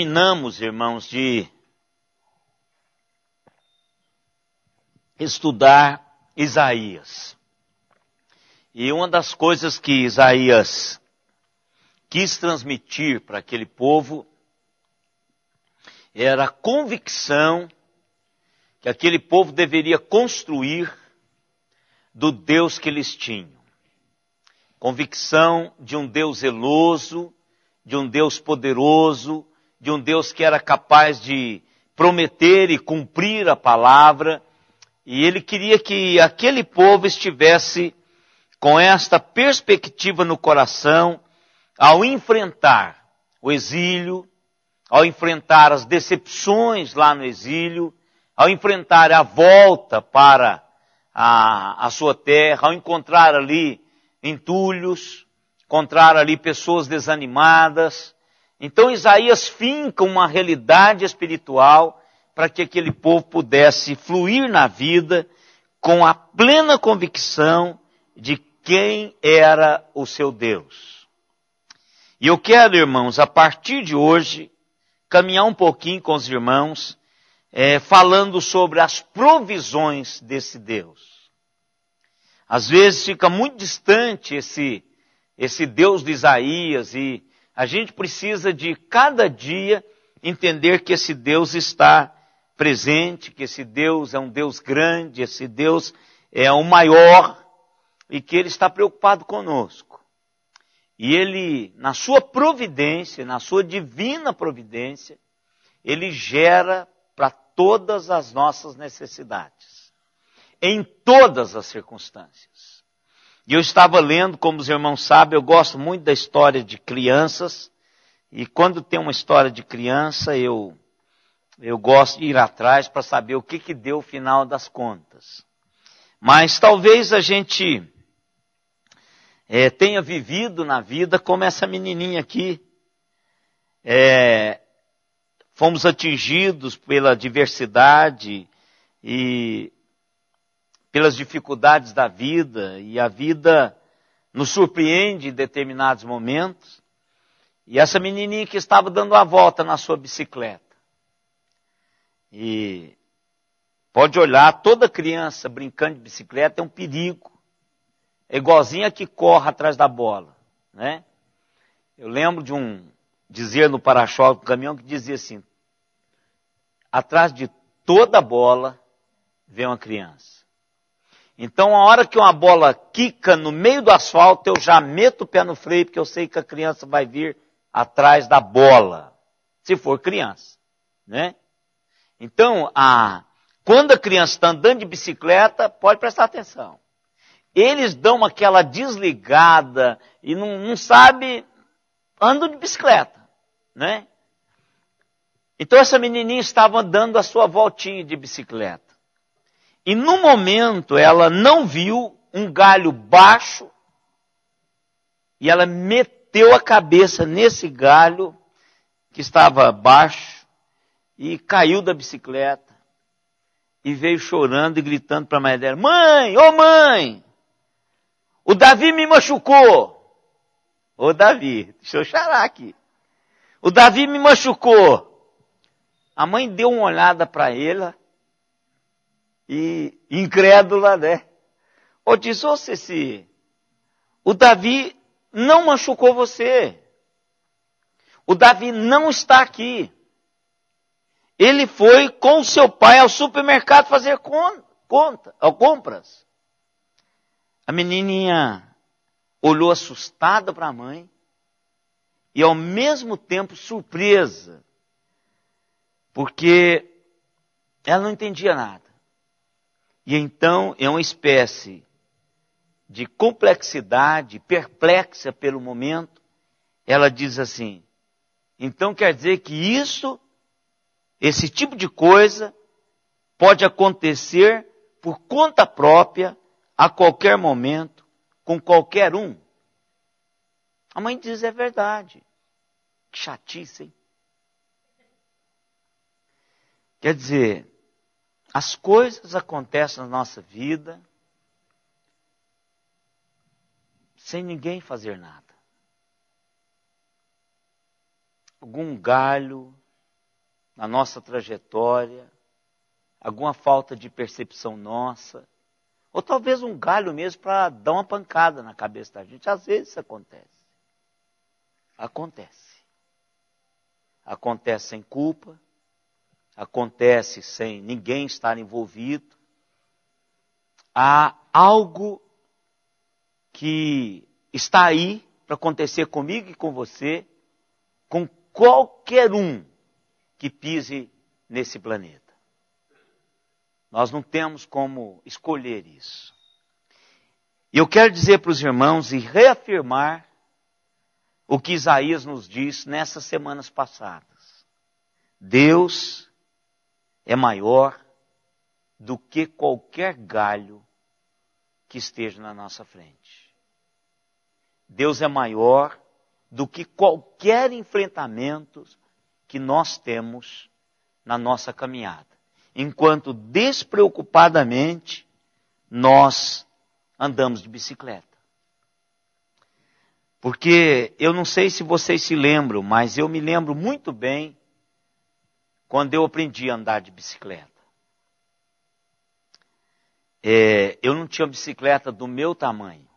Terminamos, irmãos, de estudar Isaías. E uma das coisas que Isaías quis transmitir para aquele povo era a convicção que aquele povo deveria construir do Deus que eles tinham. Convicção de um Deus zeloso, de um Deus poderoso, de um Deus que era capaz de prometer e cumprir a palavra. E ele queria que aquele povo estivesse com esta perspectiva no coração ao enfrentar o exílio, ao enfrentar as decepções lá no exílio, ao enfrentar a volta para a sua terra, ao encontrar ali entulhos, encontrar ali pessoas desanimadas. Então Isaías finca uma realidade espiritual para que aquele povo pudesse fluir na vida com a plena convicção de quem era o seu Deus. E eu quero, irmãos, a partir de hoje, caminhar um pouquinho com os irmãos, falando sobre as provisões desse Deus. Às vezes fica muito distante esse Deus de Isaías e a gente precisa de cada dia entender que esse Deus está presente, que esse Deus é um Deus grande, esse Deus é o maior e que Ele está preocupado conosco. E Ele, na sua providência, na sua divina providência, Ele gera para todas as nossas necessidades, em todas as circunstâncias. E eu estava lendo, como os irmãos sabem, eu gosto muito da história de crianças, e quando tem uma história de criança, eu gosto de ir atrás para saber o que deu o final das contas. Mas talvez a gente tenha vivido na vida como essa menininha aqui. Fomos atingidos pela diversidade e pelas dificuldades da vida, e a vida nos surpreende em determinados momentos. E essa menininha que estava dando a volta na sua bicicleta. E pode olhar, toda criança brincando de bicicleta é um perigo. É igualzinha a que corre atrás da bola, né? Eu lembro de um dizer no para-choque do caminhão que dizia assim: atrás de toda bola vem uma criança. Então, a hora que uma bola quica no meio do asfalto, eu já meto o pé no freio, porque eu sei que a criança vai vir atrás da bola, se for criança, né? Então, quando a criança está andando de bicicleta, pode prestar atenção. Eles dão aquela desligada e não sabe, andam de bicicleta, né? Então, essa menininha estava dando a sua voltinha de bicicleta. E no momento ela não viu um galho baixo e ela meteu a cabeça nesse galho que estava baixo e caiu da bicicleta e veio chorando e gritando para a mãe dela: mãe, ô mãe, o Davi me machucou. Ô Davi, deixa eu chorar aqui. O Davi me machucou. A mãe deu uma olhada para ele e incrédula, né? Ou diz: ô Ceci, o Davi não machucou você. O Davi não está aqui. Ele foi com o seu pai ao supermercado fazer compras. A menininha olhou assustada para a mãe e ao mesmo tempo surpresa, porque ela não entendia nada. E então é uma espécie de complexidade, perplexa pelo momento, ela diz assim: então quer dizer que esse tipo de coisa pode acontecer por conta própria, a qualquer momento, com qualquer um? A mãe diz: é verdade. Que chatice, hein? Quer dizer, as coisas acontecem na nossa vida sem ninguém fazer nada. Algum galho na nossa trajetória, alguma falta de percepção nossa, ou talvez um galho mesmo para dar uma pancada na cabeça da gente. Às vezes isso acontece. Acontece sem culpa, acontece sem ninguém estar envolvido. Há algo que está aí para acontecer comigo e com você, com qualquer um que pise nesse planeta. Nós não temos como escolher isso. E eu quero dizer para os irmãos e reafirmar o que Isaías nos diz nessas semanas passadas. Deus é maior do que qualquer galho que esteja na nossa frente. Deus é maior do que qualquer enfrentamento que nós temos na nossa caminhada. Enquanto despreocupadamente nós andamos de bicicleta. Porque eu não sei se vocês se lembram, mas eu me lembro muito bem quando eu aprendi a andar de bicicleta. Eu não tinha bicicleta do meu tamanho.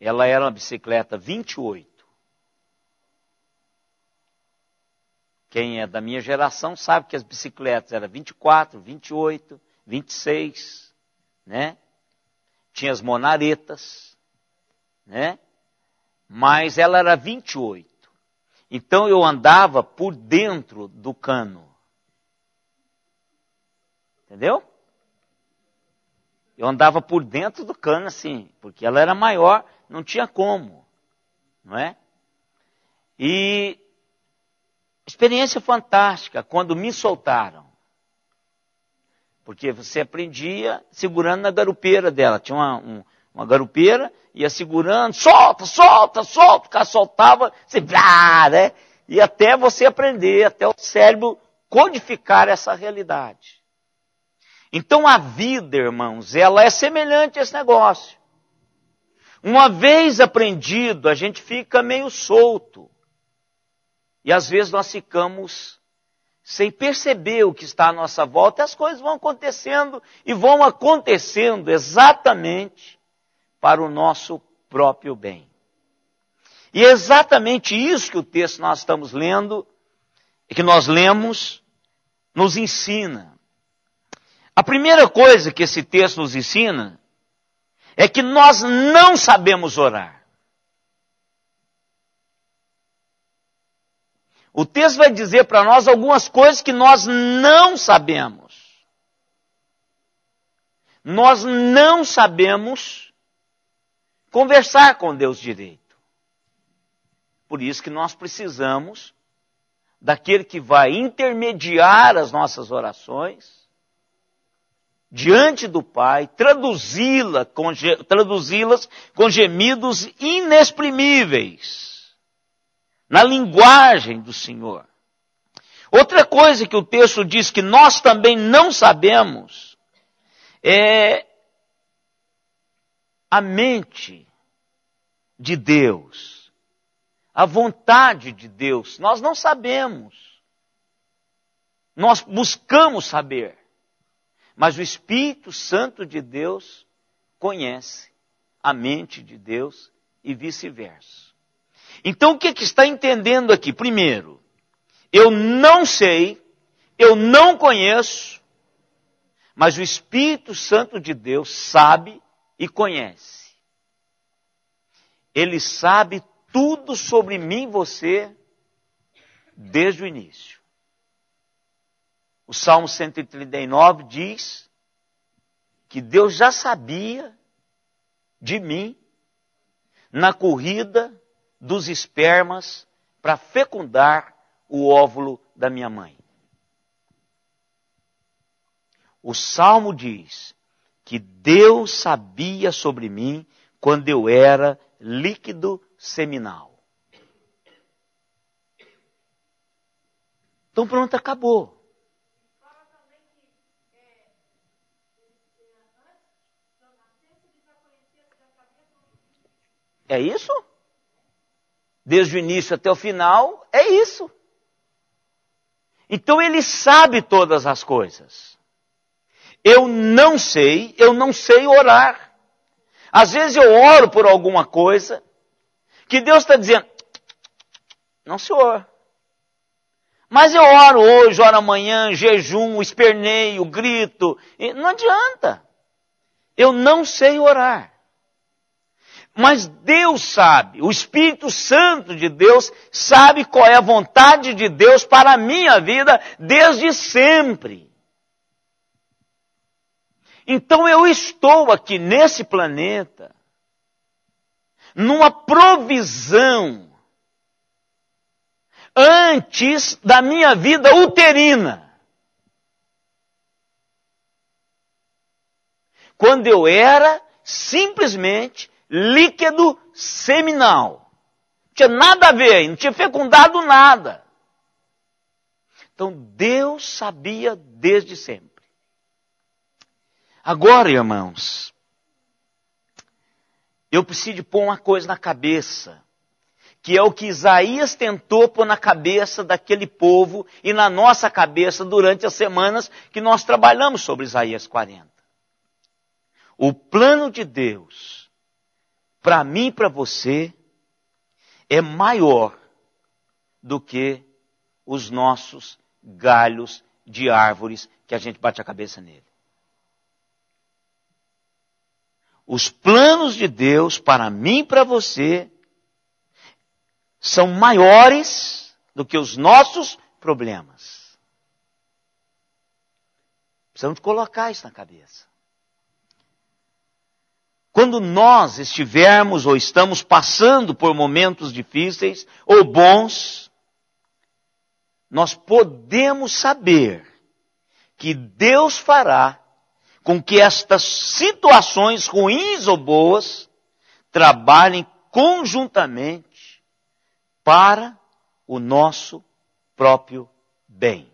Ela era uma bicicleta 28. Quem é da minha geração sabe que as bicicletas eram 24, 28, 26, né? Tinha as monaretas, né? Mas ela era 28. Então eu andava por dentro do cano. Entendeu? Eu andava por dentro do cano assim, porque ela era maior, não tinha como, não é? E experiência fantástica quando me soltaram. Porque você aprendia segurando na garupeira dela. Tinha uma garupeira, ia segurando, solta, solta, solta. O cara soltava, você, né? E até você aprender, até o cérebro codificar essa realidade. Então a vida, irmãos, ela é semelhante a esse negócio. Uma vez aprendido, a gente fica meio solto. E às vezes nós ficamos sem perceber o que está à nossa volta, e as coisas vão acontecendo e vão acontecendo exatamente para o nosso próprio bem. E é exatamente isso que o texto que nós estamos lendo, que nós lemos, nos ensina. A primeira coisa que esse texto nos ensina é que nós não sabemos orar. O texto vai dizer para nós algumas coisas que nós não sabemos. Nós não sabemos conversar com Deus direito. Por isso que nós precisamos daquele que vai intermediar as nossas orações diante do Pai, traduzi-las com gemidos inexprimíveis. Na linguagem do Senhor. Outra coisa que o texto diz que nós também não sabemos é a mente de Deus, a vontade de Deus. Nós não sabemos. Nós buscamos saber. Mas o Espírito Santo de Deus conhece a mente de Deus e vice-versa. Então, o que está entendendo aqui? Primeiro, eu não sei, eu não conheço, mas o Espírito Santo de Deus sabe e conhece. Ele sabe tudo sobre mim e você desde o início. O Salmo 139 diz que Deus já sabia de mim na corrida dos espermas para fecundar o óvulo da minha mãe. O Salmo diz que Deus sabia sobre mim quando eu era líquido seminal. Então pronto, acabou. É isso? Desde o início até o final, é isso. Então ele sabe todas as coisas. Eu não sei orar. Às vezes eu oro por alguma coisa que Deus está dizendo, não, senhor. Mas eu oro hoje, oro amanhã, jejum, esperneio, grito. Não adianta. Eu não sei orar. Mas Deus sabe, o Espírito Santo de Deus sabe qual é a vontade de Deus para a minha vida desde sempre. Então eu estou aqui nesse planeta, numa provisão antes da minha vida uterina. Quando eu era simplesmente líquido seminal. Não tinha nada a ver, não tinha fecundado nada. Então Deus sabia desde sempre. Agora, irmãos, eu preciso pôr uma coisa na cabeça, que é o que Isaías tentou pôr na cabeça daquele povo e na nossa cabeça durante as semanas que nós trabalhamos sobre Isaías 40. O plano de Deus, para mim e para você, é maior do que os nossos galhos de árvores que a gente bate a cabeça nele. Os planos de Deus para mim e para você são maiores do que os nossos problemas. Precisamos colocar isso na cabeça. Quando nós estivermos ou estamos passando por momentos difíceis ou bons, nós podemos saber que Deus fará com que estas situações ruins ou boas trabalhem conjuntamente para o nosso próprio bem.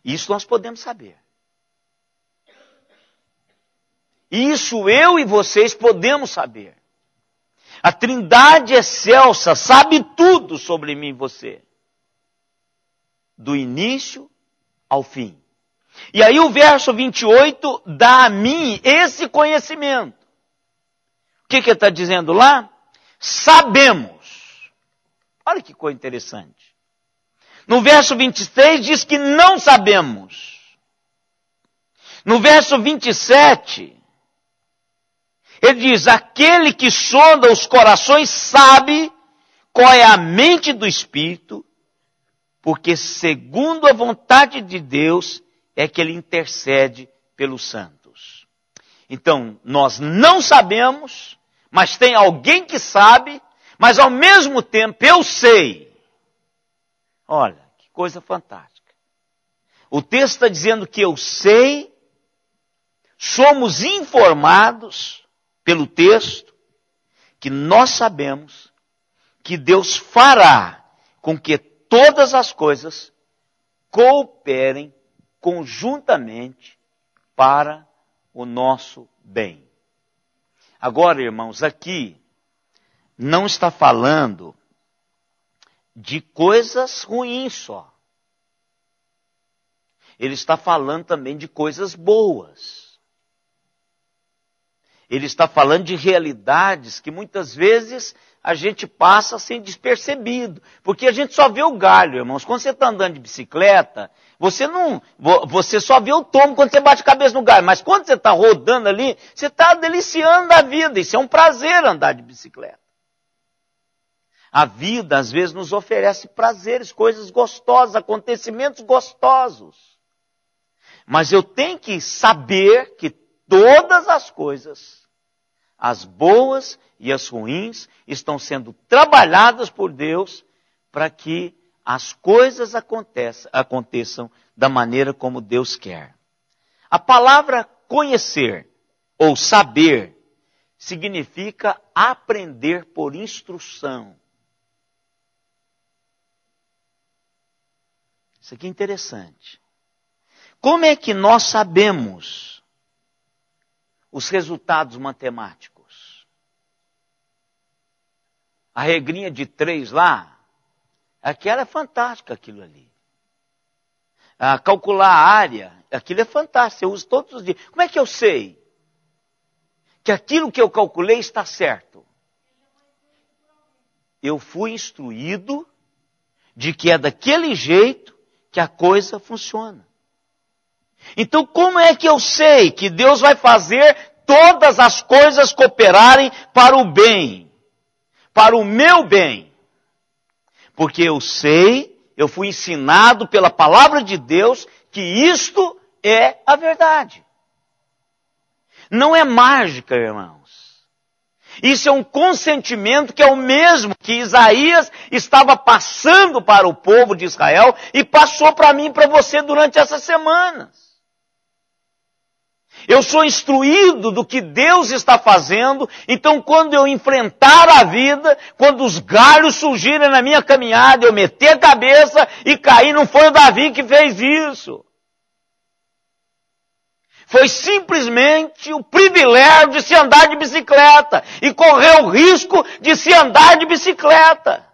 Isso nós podemos saber. Isso eu e vocês podemos saber. A Trindade excelsa sabe tudo sobre mim e você. Do início ao fim. E aí o verso 28 dá a mim esse conhecimento. O que ele está dizendo lá? Sabemos. Olha que coisa interessante. No verso 23 diz que não sabemos. No verso 27, ele diz, aquele que sonda os corações sabe qual é a mente do Espírito, porque segundo a vontade de Deus é que ele intercede pelos santos. Então, nós não sabemos, mas tem alguém que sabe, mas ao mesmo tempo eu sei. Olha, que coisa fantástica. O texto está dizendo que eu sei, somos informados pelo texto, que nós sabemos que Deus fará com que todas as coisas cooperem conjuntamente para o nosso bem. Agora, irmãos, aqui não está falando de coisas ruins só. Ele está falando também de coisas boas. Ele está falando de realidades que muitas vezes a gente passa sem despercebido. Porque a gente só vê o galho, irmãos. Quando você está andando de bicicleta, você só vê o tombo quando você bate a cabeça no galho. Mas quando você está rodando ali, você está deliciando a vida. Isso é um prazer andar de bicicleta. A vida, às vezes, nos oferece prazeres, coisas gostosas, acontecimentos gostosos. Mas eu tenho que saber que todas as coisas, as boas e as ruins, estão sendo trabalhadas por Deus para que as coisas aconteçam da maneira como Deus quer. A palavra conhecer ou saber significa aprender por instrução. Isso aqui é interessante. Como é que nós sabemos os resultados matemáticos? A regrinha de 3 lá, Aquela é fantástica, aquilo ali. Calcular a área, aquilo é fantástico, eu uso todos os dias. Como é que eu sei que aquilo que eu calculei está certo? Eu fui instruído de que é daquele jeito que a coisa funciona. Então, como é que eu sei que Deus vai fazer todas as coisas cooperarem para o bem, para o meu bem? Porque eu sei, eu fui ensinado pela palavra de Deus que isto é a verdade. Não é mágica, irmãos. Isso é um consentimento que é o mesmo que Isaías estava passando para o povo de Israel e passou para mim e para você durante essas semanas. Eu sou instruído do que Deus está fazendo, então quando eu enfrentar a vida, quando os galhos surgirem na minha caminhada, eu meter a cabeça e cair, não foi o Davi que fez isso. Foi simplesmente o privilégio de se andar de bicicleta e correr o risco de se andar de bicicleta.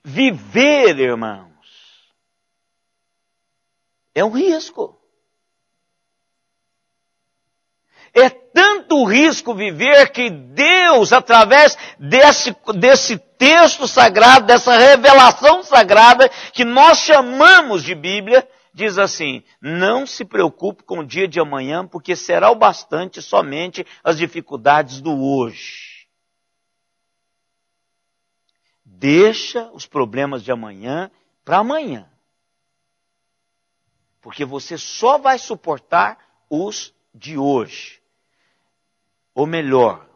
Viver, irmãos, é um risco. É tanto risco viver que Deus, através desse texto sagrado, dessa revelação sagrada, que nós chamamos de Bíblia, diz assim: não se preocupe com o dia de amanhã, porque será o bastante somente as dificuldades do hoje. Deixa os problemas de amanhã para amanhã. Porque você só vai suportar os de hoje. Ou melhor,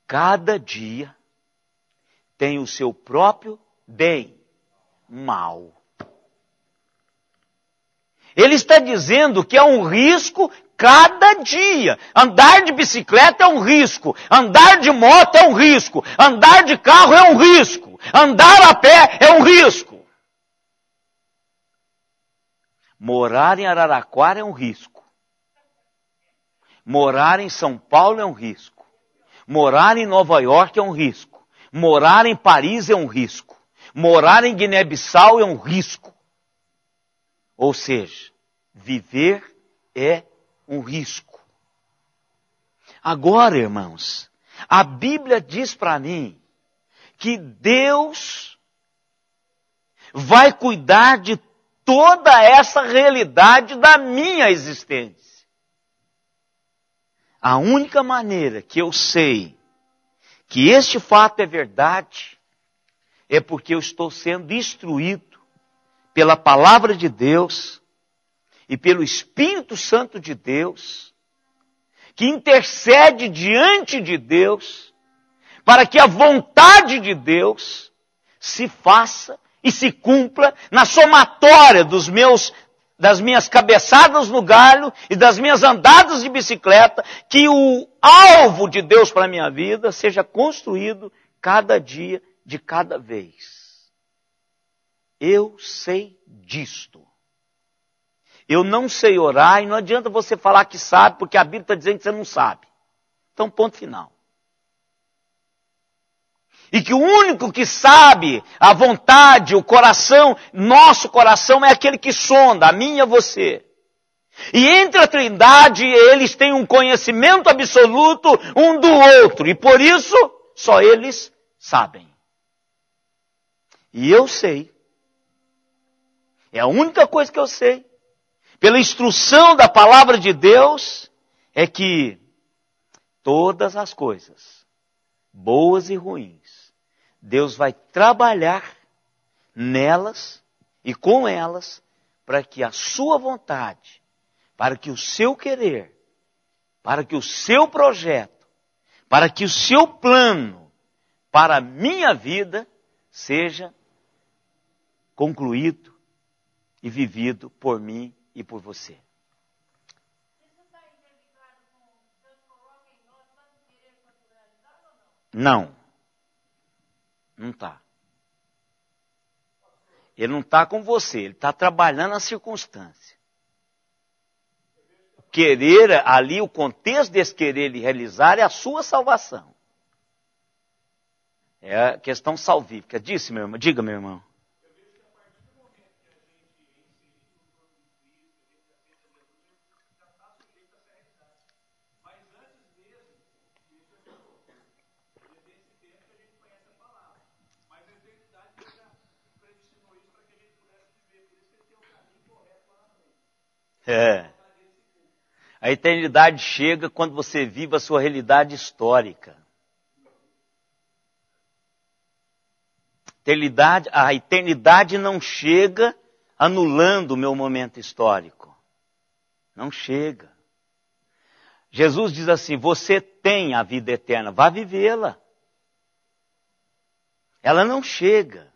cada dia tem o seu próprio bem, mal. Ele está dizendo que é um risco cada dia. Andar de bicicleta é um risco. Andar de moto é um risco. Andar de carro é um risco. Andar a pé é um risco. Morar em Araraquara é um risco. Morar em São Paulo é um risco. Morar em Nova York é um risco. Morar em Paris é um risco. Morar em Guiné-Bissau é um risco. Ou seja, viver é um risco. Agora, irmãos, a Bíblia diz para mim que Deus vai cuidar de toda essa realidade da minha existência. A única maneira que eu sei que este fato é verdade é porque eu estou sendo instruído pela palavra de Deus e pelo Espírito Santo de Deus, que intercede diante de Deus para que a vontade de Deus se faça e se cumpra na somatória das minhas cabeçadas no galho e das minhas andadas de bicicleta, que o alvo de Deus para a minha vida seja construído cada dia de cada vez. Eu sei disto. Eu não sei orar e não adianta você falar que sabe, porque a Bíblia está dizendo que você não sabe. Então, ponto final. E que o único que sabe a vontade, o coração, nosso coração é aquele que sonda, a mim e a você. E entre a Trindade, eles têm um conhecimento absoluto um do outro. E por isso, só eles sabem. E eu sei. É a única coisa que eu sei. Pela instrução da palavra de Deus, é que todas as coisas, boas e ruins, Deus vai trabalhar nelas e com elas para que a sua vontade, para que o seu querer, para que o seu projeto, para que o seu plano para a minha vida seja concluído e vivido por mim e por você. Não. Não está. Ele não está com você, ele está trabalhando a circunstância. Querer ali, o contexto desse querer ele realizar é a sua salvação. É a questão salvífica. Disse, meu irmão. Diga, meu irmão. É. A eternidade chega quando você vive a sua realidade histórica. A eternidade não chega anulando o meu momento histórico. Não chega. Jesus diz assim, você tem a vida eterna, vá vivê-la. Ela não chega.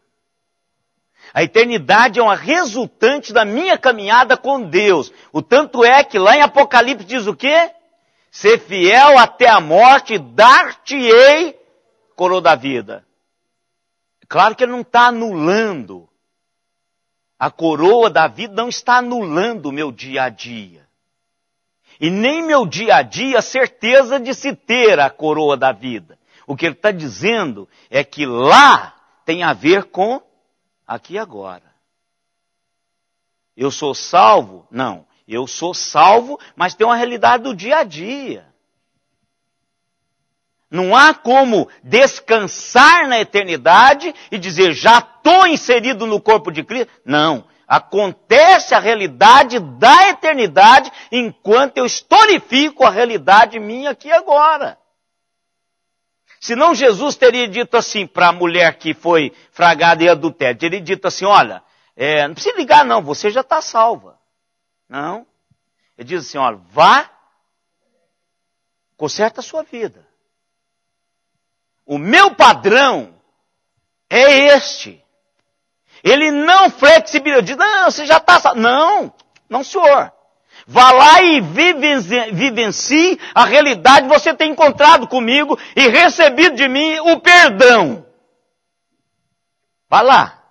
A eternidade é uma resultante da minha caminhada com Deus. O tanto é que lá em Apocalipse diz o quê? Ser fiel até a morte, dar-te-ei coroa da vida. Claro que ele não está anulando. A coroa da vida não está anulando o meu dia a dia. E nem meu dia a dia a certeza de se ter a coroa da vida. O que ele está dizendo é que lá tem a ver com aqui e agora. Eu sou salvo? Não. Eu sou salvo, mas tem uma realidade do dia a dia. Não há como descansar na eternidade e dizer, já estou inserido no corpo de Cristo. Não. Acontece a realidade da eternidade enquanto eu historifico a realidade minha aqui e agora. Senão Jesus teria dito assim para a mulher que foi fragada em adultério. Teria dito assim, olha, não precisa ligar não, você já está salva. Não. Ele diz assim, olha, vá, conserta a sua vida. O meu padrão é este. Ele não flexibiliza, diz, não, você já está salvo. Não, não senhor. Vá lá e vivencie a realidade que você tem encontrado comigo e recebido de mim o perdão. Vá lá.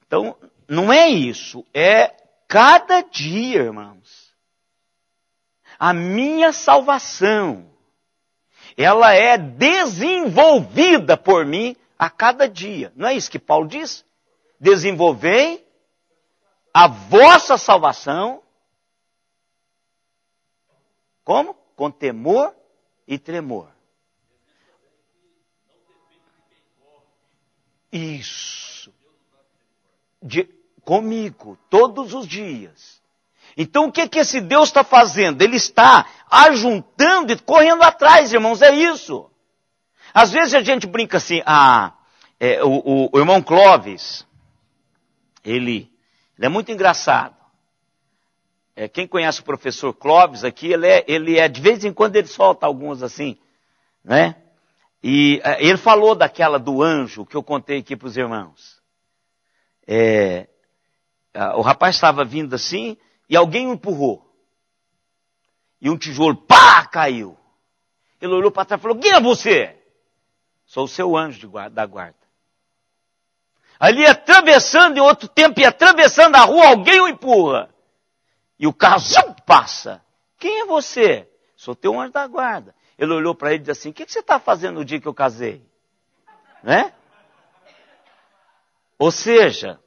Então, não é isso. É cada dia, irmãos. A minha salvação, ela é desenvolvida por mim a cada dia. Não é isso que Paulo diz? Desenvolvei a vossa salvação. Como? Com temor e tremor. Isso. Comigo, todos os dias. Então o que esse Deus está fazendo? Ele está ajuntando e correndo atrás, irmãos, é isso. Às vezes a gente brinca assim, o irmão Clóvis, ele é muito engraçado. Quem conhece o professor Clóvis aqui, ele é, de vez em quando ele solta alguns assim, né? E ele falou daquela do anjo que eu contei aqui para os irmãos. O rapaz estava vindo assim e alguém o empurrou. E um tijolo, pá, caiu. Ele olhou para trás e falou, quem é você? Sou o seu anjo da guarda. Ali atravessando, em outro tempo, atravessando a rua, alguém o empurra. E o carro passa. Quem é você? Sou teu anjo da guarda. Ele olhou para ele e disse assim, o que você está fazendo no dia que eu casei? Né? Ou seja,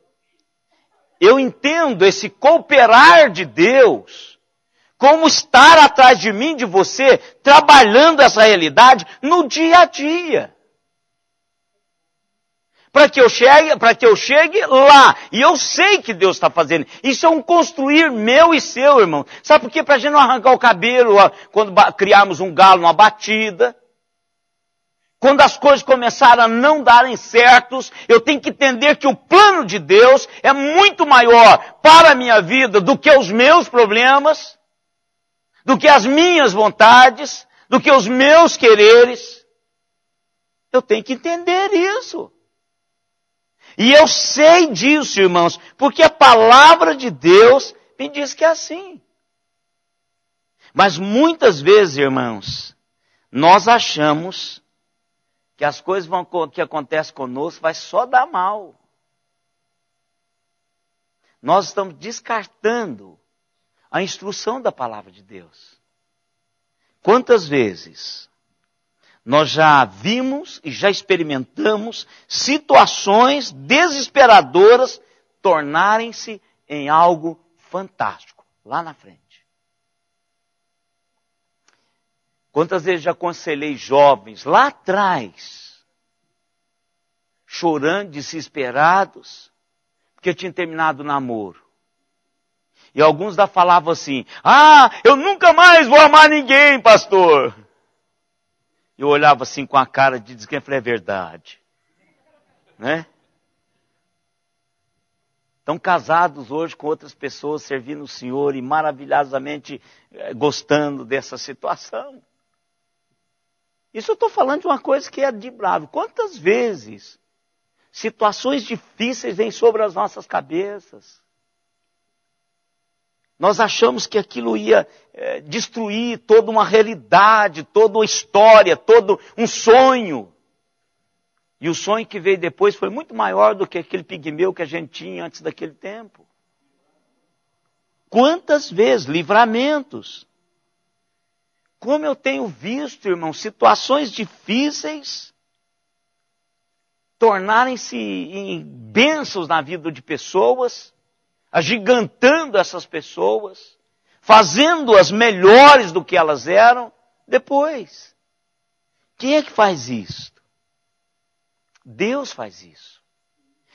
eu entendo esse cooperar de Deus como estar atrás de mim, de você, trabalhando essa realidade no dia a dia. Para que eu chegue lá. E eu sei que Deus está fazendo. Isso é um construir meu e seu, irmão. Sabe por quê? Para a gente não arrancar o cabelo quando criarmos um galo numa batida. Quando as coisas começaram a não darem certos, eu tenho que entender que o plano de Deus é muito maior para a minha vida do que os meus problemas, do que as minhas vontades, do que os meus quereres. Eu tenho que entender isso. E eu sei disso, irmãos, porque a palavra de Deus me diz que é assim. Mas muitas vezes, irmãos, nós achamos que as coisas que acontecem conosco vai só dar mal. Nós estamos descartando a instrução da palavra de Deus. Quantas vezes nós já vimos e já experimentamos situações desesperadoras tornarem-se em algo fantástico, lá na frente. Quantas vezes já aconselhei jovens lá atrás, chorando, desesperados, porque tinham terminado o namoro. E alguns já falavam assim, eu nunca mais vou amar ninguém, pastor. Eu olhava assim com a cara de dizer que é verdade. Né? Estão casados hoje com outras pessoas, servindo o Senhor e maravilhosamente gostando dessa situação. Isso eu estou falando de uma coisa que é admirável. Quantas vezes situações difíceis vêm sobre as nossas cabeças? Nós achamos que aquilo ia destruir toda uma realidade, toda uma história, todo um sonho. E o sonho que veio depois foi muito maior do que aquele pigmeu que a gente tinha antes daquele tempo. Quantas vezes, livramentos. Como eu tenho visto, irmão, situações difíceis tornarem-se em bênçãos na vida de pessoas, agigantando essas pessoas, fazendo-as melhores do que elas eram depois. Quem é que faz isso? Deus faz isso.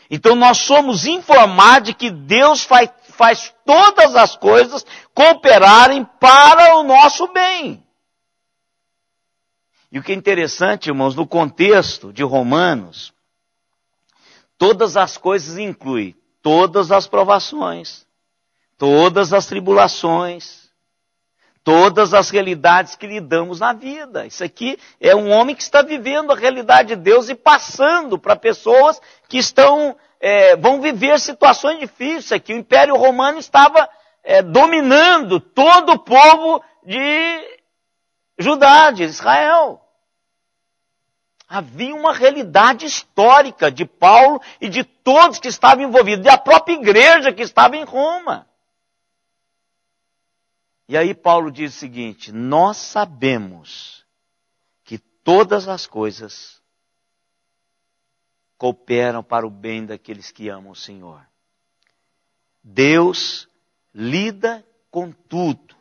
Então nós somos informados de que Deus faz todas as coisas cooperarem para o nosso bem. E o que é interessante, irmãos, no contexto de Romanos, todas as coisas incluem todas as provações, todas as tribulações, todas as realidades que lidamos na vida. Isso aqui é um homem que está vivendo a realidade de Deus e passando para pessoas que vão viver situações difíceis. Aqui o Império Romano estava dominando todo o povo de Judá, de Israel. Havia uma realidade histórica de Paulo e de todos que estavam envolvidos, da própria igreja que estava em Roma. E aí Paulo diz o seguinte, nós sabemos que todas as coisas cooperam para o bem daqueles que amam o Senhor. Deus lida com tudo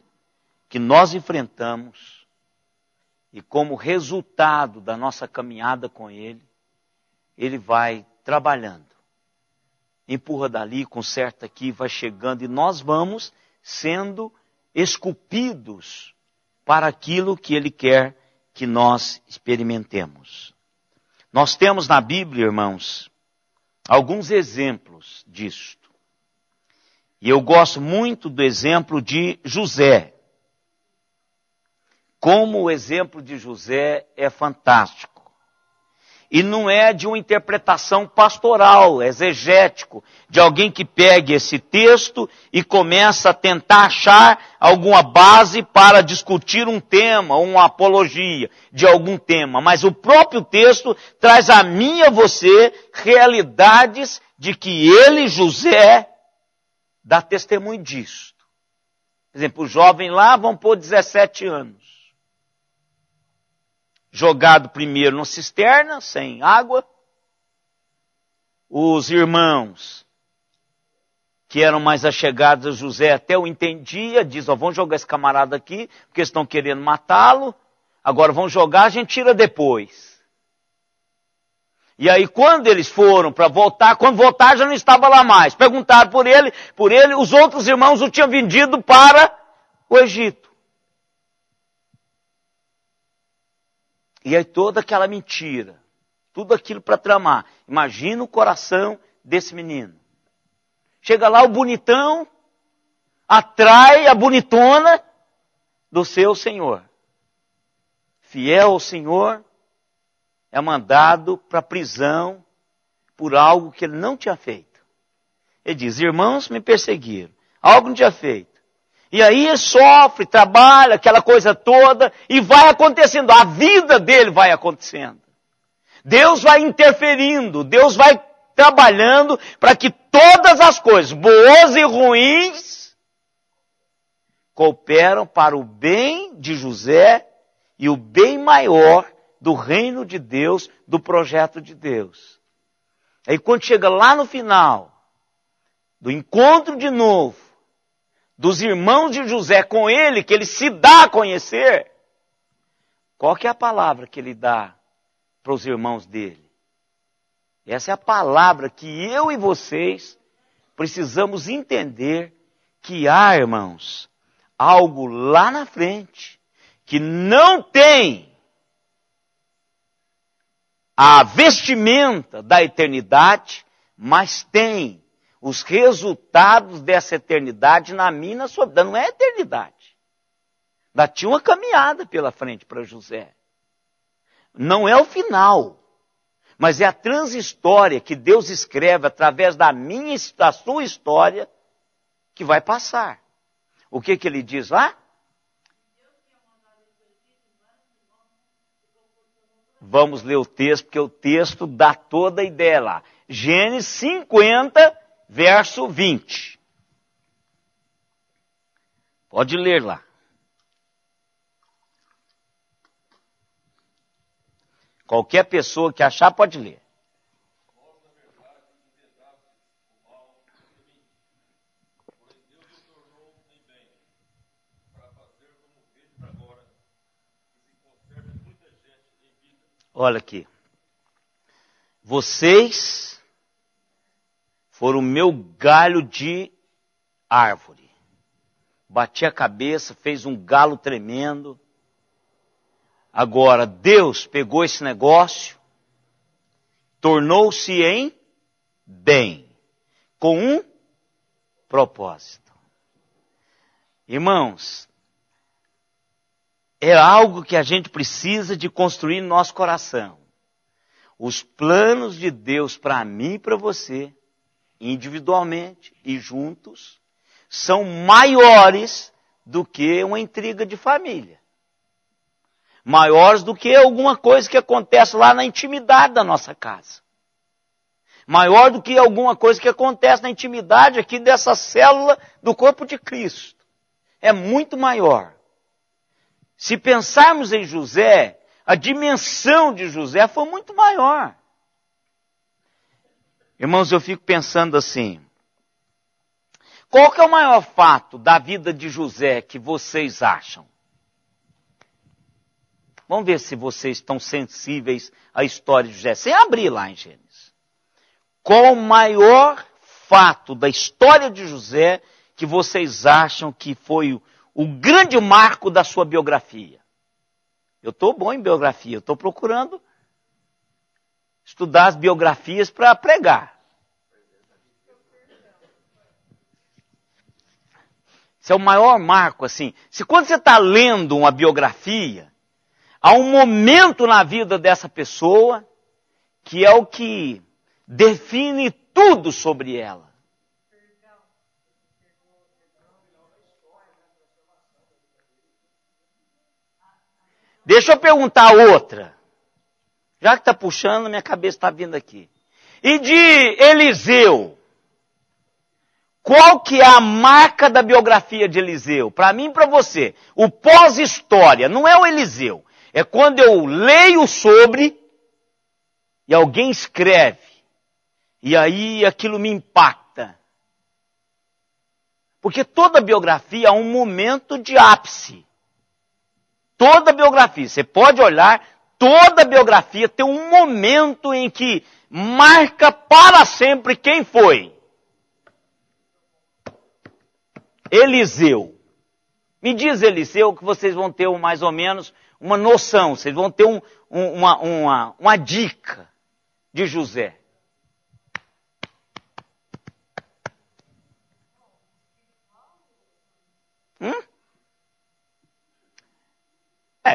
que nós enfrentamos e como resultado da nossa caminhada com Ele, Ele vai trabalhando. Empurra dali, conserta aqui, vai chegando e nós vamos sendo esculpidos para aquilo que Ele quer que nós experimentemos. Nós temos na Bíblia, irmãos, alguns exemplos disto. E eu gosto muito do exemplo de José. Como o exemplo de José é fantástico. E não é de uma interpretação pastoral, exegético, de alguém que pegue esse texto e começa a tentar achar alguma base para discutir um tema, uma apologia de algum tema. Mas o próprio texto traz a mim e a você realidades de que ele, José, dá testemunho disto. Por exemplo, os jovens lá vão pôr 17 anos. Jogado primeiro numa cisterna, sem água. Os irmãos, que eram mais achegados a José, até o entendia, diz, vamos jogar esse camarada aqui, porque eles estão querendo matá-lo, agora vão jogar, a gente tira depois. E aí quando eles foram para voltar, quando voltar já não estava lá mais. Perguntaram por ele, os outros irmãos o tinham vendido para o Egito. E aí toda aquela mentira, tudo aquilo para tramar. Imagina o coração desse menino. Chega lá o bonitão, atrai a bonitona do seu senhor. Fiel ao Senhor, é mandado para a prisão por algo que ele não tinha feito. Ele diz, irmãos me perseguiram, algo não tinha feito. E aí ele sofre, trabalha, aquela coisa toda, e vai acontecendo, a vida dele vai acontecendo. Deus vai interferindo, Deus vai trabalhando para que todas as coisas, boas e ruins, cooperam para o bem de José e o bem maior do reino de Deus, do projeto de Deus. Aí quando chega lá no final, do encontro de novo, dos irmãos de José com ele, que ele se dá a conhecer, qual que é a palavra que ele dá para os irmãos dele? Essa é a palavra que eu e vocês precisamos entender que há, irmãos, algo lá na frente que não tem a vestimenta da eternidade, mas tem os resultados dessa eternidade na minha e na sua vida. Não é eternidade. Ainda tinha uma caminhada pela frente para José. Não é o final, mas é a transhistória que Deus escreve através da minha e da sua história que vai passar. O que ele diz lá? Vamos ler o texto, porque o texto dá toda a ideia lá. Gênesis 50, verso 20. Pode ler lá. Qualquer pessoa que achar pode ler. Olha aqui. Vocês foram o meu galho de árvore. Bati a cabeça, fez um galo tremendo. Agora, Deus pegou esse negócio, tornou-se em bem, com um propósito. Irmãos, é algo que a gente precisa de construir no nosso coração. Os planos de Deus para mim e para você, individualmente e juntos, são maiores do que uma intriga de família. Maiores do que alguma coisa que acontece lá na intimidade da nossa casa. Maior do que alguma coisa que acontece na intimidade aqui dessa célula do corpo de Cristo. É muito maior. Se pensarmos em José, a dimensão de José foi muito maior. Irmãos, eu fico pensando assim, qual que é o maior fato da vida de José que vocês acham? Vamos ver se vocês estão sensíveis à história de José. Sem abrir lá em Gênesis. Qual o maior fato da história de José que vocês acham que foi o grande marco da sua biografia? Eu estou bom em biografia, eu estou procurando estudar as biografias para pregar. Esse é o maior marco, assim. Se quando você está lendo uma biografia, há um momento na vida dessa pessoa que é o que define tudo sobre ela. Deixa eu perguntar outra. Já que está puxando, minha cabeça está vindo aqui. E de Eliseu? Qual que é a marca da biografia de Eliseu? Para mim e para você. O pós-história, não é o Eliseu. É quando eu leio sobre e alguém escreve. E aí aquilo me impacta. Porque toda biografia há um momento de ápice. Toda biografia, você pode olhar, toda biografia tem um momento em que marca para sempre quem foi. Eliseu. Me diz, Eliseu, que vocês vão ter mais ou menos uma noção, vocês vão ter uma dica de José.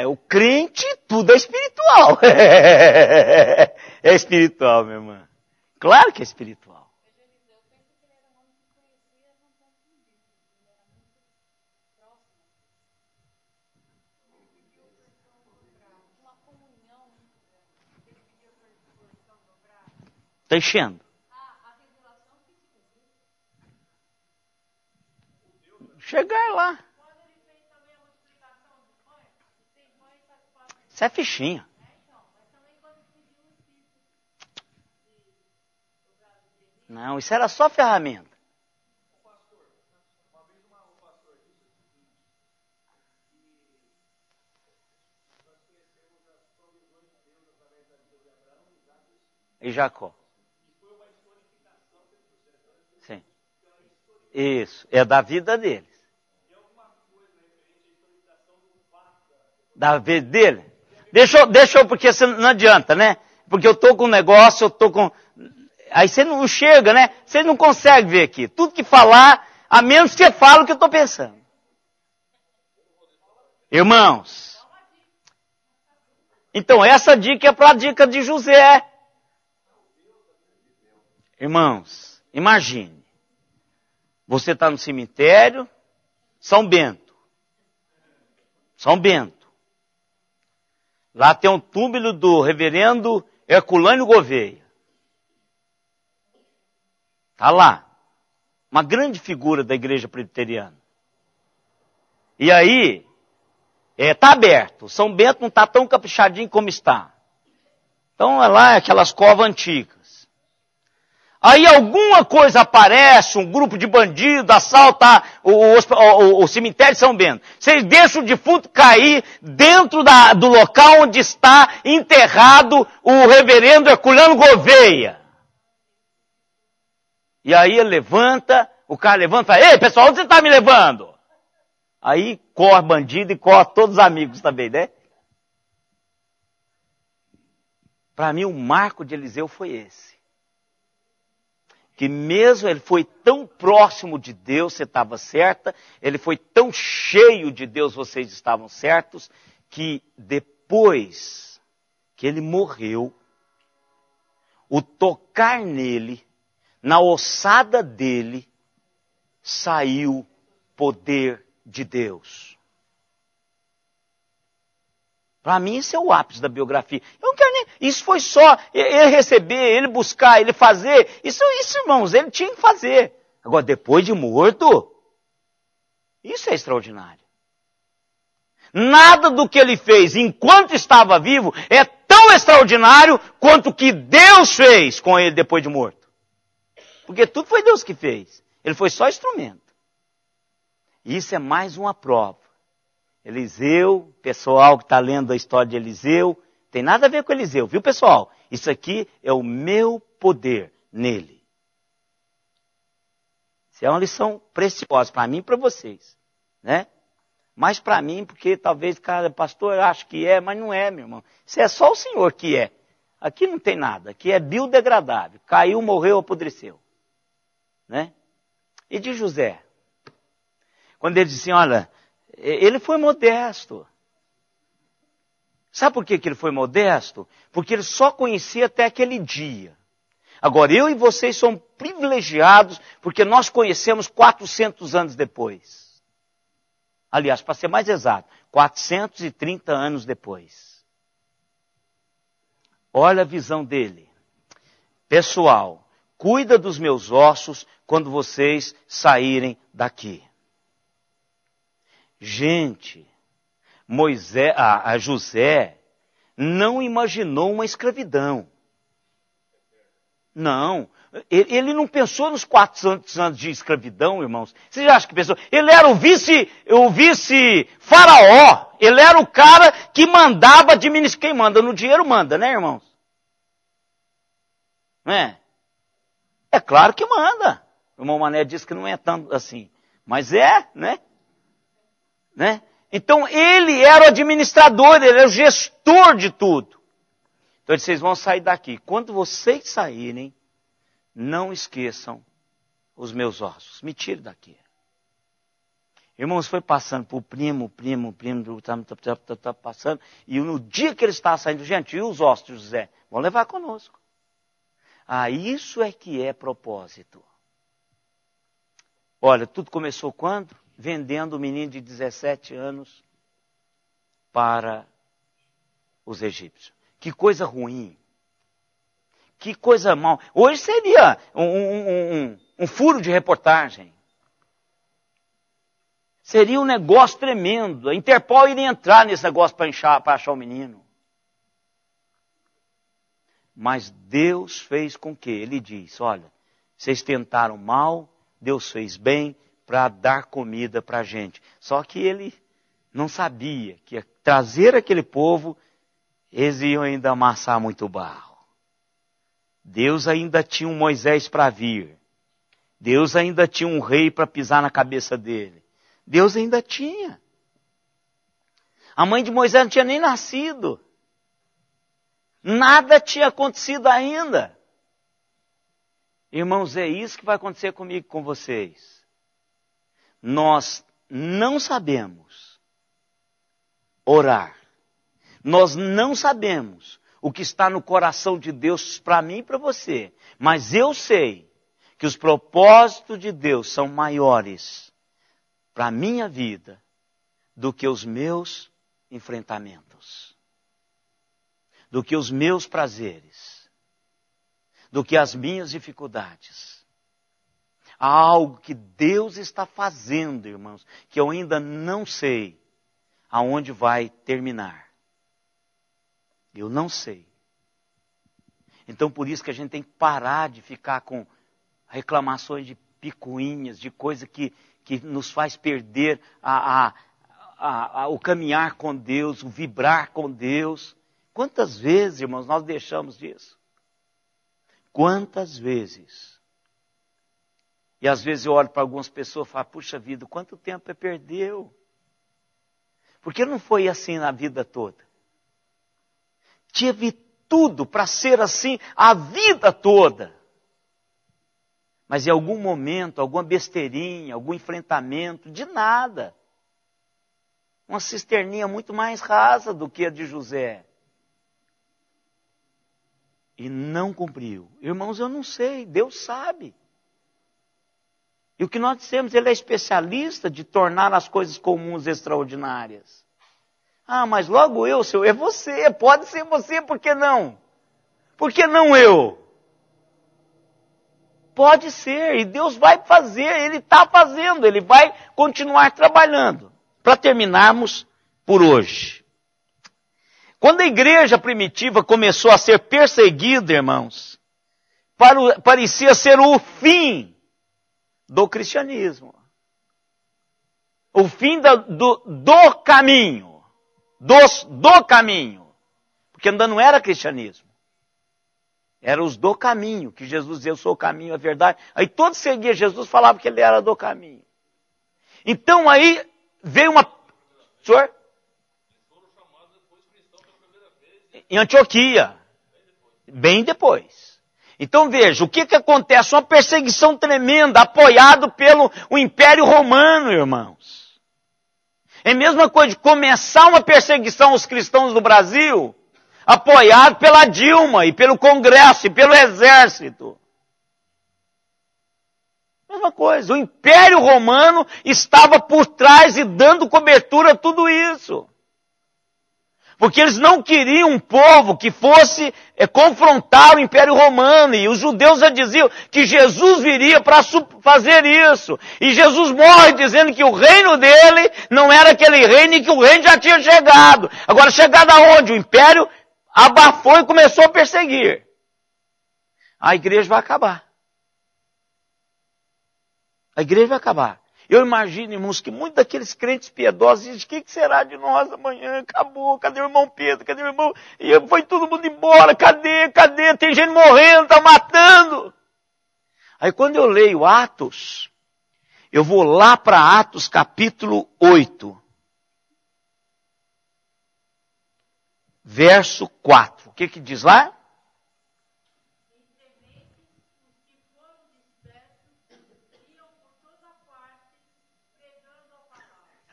O crente, tudo é espiritual. É espiritual, minha irmã. Claro que é espiritual. Está enchendo. Chegar lá. Isso é fichinha. Não, isso era só ferramenta. E Jacó. Sim. Isso, é da vida deles. Da vida dele? Deixa eu, porque não adianta, né? Porque eu tô com um negócio, eu tô com... Aí você não chega, né? Você não consegue ver aqui. Tudo que falar, a menos que você fale o que eu tô pensando. Irmãos. Então, essa dica é para a dica de José. Irmãos, imagine. Você está no cemitério, São Bento. São Bento. Lá tem um túmulo do reverendo Herculâneo Gouveia. Está lá. Uma grande figura da igreja presbiteriana. E aí, está aberto. São Bento não está tão caprichadinho como está. Então, é lá aquelas covas antigas. Aí alguma coisa aparece, um grupo de bandidos assalta o cemitério de São Bento. Vocês deixam o defunto cair dentro do local onde está enterrado o reverendo Herculano Gouveia. E aí ele levanta, o cara levanta e fala, ei pessoal, onde você está me levando? Aí corre bandido e corre todos os amigos também, né? Para mim o marco de Eliseu foi esse. Que mesmo ele foi tão próximo de Deus, você estava certa, ele foi tão cheio de Deus, vocês estavam certos, que depois que ele morreu, o tocar nele, na ossada dele, saiu poder de Deus. Para mim, isso é o ápice da biografia. Eu não quero nem... Isso foi só ele receber, ele buscar, ele fazer. Isso, irmãos, ele tinha que fazer. Agora, depois de morto, isso é extraordinário. Nada do que ele fez enquanto estava vivo é tão extraordinário quanto o que Deus fez com ele depois de morto. Porque tudo foi Deus que fez. Ele foi só instrumento. Isso é mais uma prova. Eliseu, pessoal que está lendo a história de Eliseu, tem nada a ver com Eliseu, viu pessoal? Isso aqui é o meu poder nele. Isso é uma lição preciosa para mim e para vocês, né? Mas para mim, porque talvez cada pastor ache que é, mas não é, meu irmão. Isso é só o Senhor que é. Aqui não tem nada, aqui é biodegradável. Caiu, morreu, apodreceu. Né? E de José? Quando ele disse assim, olha... Ele foi modesto. Sabe por que ele foi modesto? Porque ele só conhecia até aquele dia. Agora, eu e vocês somos privilegiados porque nós conhecemos 400 anos depois. Aliás, para ser mais exato, 430 anos depois. Olha a visão dele. Pessoal, cuida dos meus ossos quando vocês saírem daqui. Gente, José não imaginou uma escravidão. Não. Ele não pensou nos 400 anos de escravidão, irmãos. Vocês acham que pensou? Ele era o vice-faraó. Ele era o cara que mandava administrar. Quem manda no dinheiro manda, né, irmãos? Não é? É claro que manda. O irmão Mané disse que não é tanto assim. Mas é, né? Né? Então ele era o administrador, ele era o gestor de tudo. Então vocês vão sair daqui. Quando vocês saírem, não esqueçam os meus ossos. Me tire daqui. Irmãos, foi passando por primo, tá passando. E no dia que ele estava saindo, gente, e os ossos de José? Vão levar conosco. Ah, isso é que é propósito. Olha, tudo começou quando? Vendendo o menino de 17 anos para os egípcios. Que coisa ruim. Que coisa mal. Hoje seria um furo de reportagem. Seria um negócio tremendo. A Interpol iria entrar nesse negócio para achar o menino. Mas Deus fez com que ele disse, olha, Vocês tentaram mal, Deus fez bem para dar comida para a gente. Só que ele não sabia que ia trazer aquele povo, eles iam ainda amassar muito barro. Deus ainda tinha um Moisés para vir. Deus ainda tinha um rei para pisar na cabeça dele. Deus ainda tinha. A mãe de Moisés não tinha nem nascido. Nada tinha acontecido ainda. Irmãos, é isso que vai acontecer comigo e com vocês. Nós não sabemos orar. Nós não sabemos o que está no coração de Deus para mim e para você. Mas eu sei que os propósitos de Deus são maiores para a minha vida do que os meus enfrentamentos, do que os meus prazeres, do que as minhas dificuldades. Há algo que Deus está fazendo, irmãos, que eu ainda não sei aonde vai terminar. Eu não sei. Então por isso que a gente tem que parar de ficar com reclamações de picuinhas, de coisa que nos faz perder o caminhar com Deus, o vibrar com Deus. Quantas vezes, irmãos, nós deixamos disso? Quantas vezes? E às vezes eu olho para algumas pessoas e falo, puxa vida, quanto tempo você perdeu? Porque não foi assim na vida toda. Tive tudo para ser assim a vida toda. Mas em algum momento, alguma besteirinha, algum enfrentamento, de nada. Uma cisterninha muito mais rasa do que a de José. E não cumpriu. Irmãos, eu não sei, Deus sabe. E o que nós dissemos, ele é especialista de tornar as coisas comuns extraordinárias. Ah, mas logo eu, Senhor, é você, pode ser você, por que não? Por que não eu? Pode ser, e Deus vai fazer, Ele está fazendo, Ele vai continuar trabalhando. Para terminarmos por hoje. Quando a igreja primitiva começou a ser perseguida, irmãos, parecia ser o fim do cristianismo. O fim do caminho. Do caminho. Porque ainda não era cristianismo. Era os do caminho, que Jesus dizia, eu sou o caminho, a verdade. Aí todos seguiam Jesus, falavam que ele era do caminho. Então aí veio uma... Senhor? Em Antioquia. Bem depois. Então veja, o que acontece? Uma perseguição tremenda, apoiado pelo o Império Romano, irmãos. É a mesma coisa de começar uma perseguição aos cristãos do Brasil, apoiado pela Dilma e pelo Congresso e pelo Exército. Mesma coisa, o Império Romano estava por trás e dando cobertura a tudo isso. Porque eles não queriam um povo que fosse confrontar o Império Romano. E os judeus já diziam que Jesus viria para fazer isso. E Jesus morre dizendo que o reino dele não era aquele reino e que o reino já tinha chegado. Agora, chegado aonde? O Império abafou e começou a perseguir. A igreja vai acabar. A igreja vai acabar. Eu imagino, irmãos, que muitos daqueles crentes piedosos dizem, o que será de nós amanhã? Acabou, cadê o irmão Pedro? Cadê o irmão? E foi todo mundo embora, cadê? Tem gente morrendo, está matando. Aí quando eu leio Atos, eu vou lá para Atos capítulo 8. Verso 4. O que diz lá?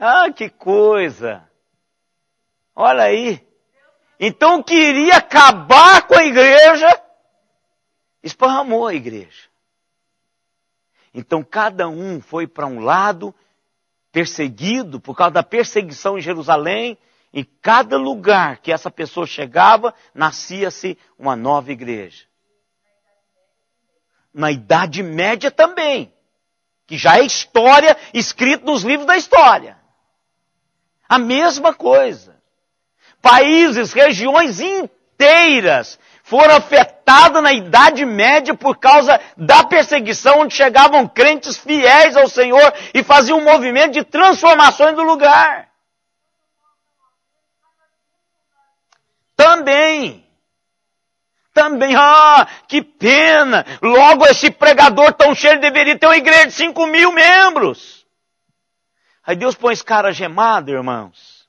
Ah, que coisa! Olha aí. Então queria acabar com a igreja, esparramou a igreja. Então cada um foi para um lado, perseguido, por causa da perseguição em Jerusalém. Em cada lugar que essa pessoa chegava, nascia-se uma nova igreja. Na Idade Média também, que já é história escrita nos livros da história. A mesma coisa. Países, regiões inteiras foram afetadas na Idade Média por causa da perseguição, onde chegavam crentes fiéis ao Senhor e faziam um movimento de transformações do lugar. Também, que pena, logo esse pregador tão cheio deveria ter uma igreja de 5.000 membros. Aí Deus põe esse cara gemado, irmãos.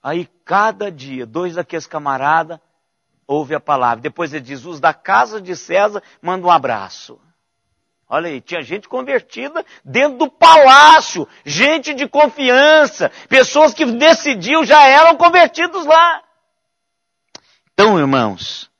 Aí cada dia, 2 daqueles camaradas ouvem a palavra. Depois ele diz, os da casa de César mandam um abraço. Olha aí, tinha gente convertida dentro do palácio, gente de confiança, pessoas que decidiam já eram convertidos lá. Então, irmãos,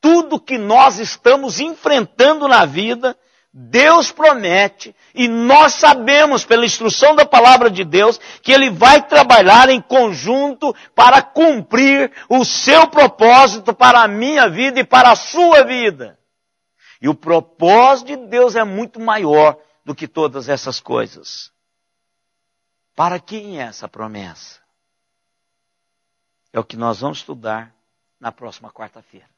tudo que nós estamos enfrentando na vida, Deus promete, e nós sabemos pela instrução da palavra de Deus, que Ele vai trabalhar em conjunto para cumprir o seu propósito para a minha vida e para a sua vida. E o propósito de Deus é muito maior do que todas essas coisas. Para quem é essa promessa? É o que nós vamos estudar na próxima quarta-feira.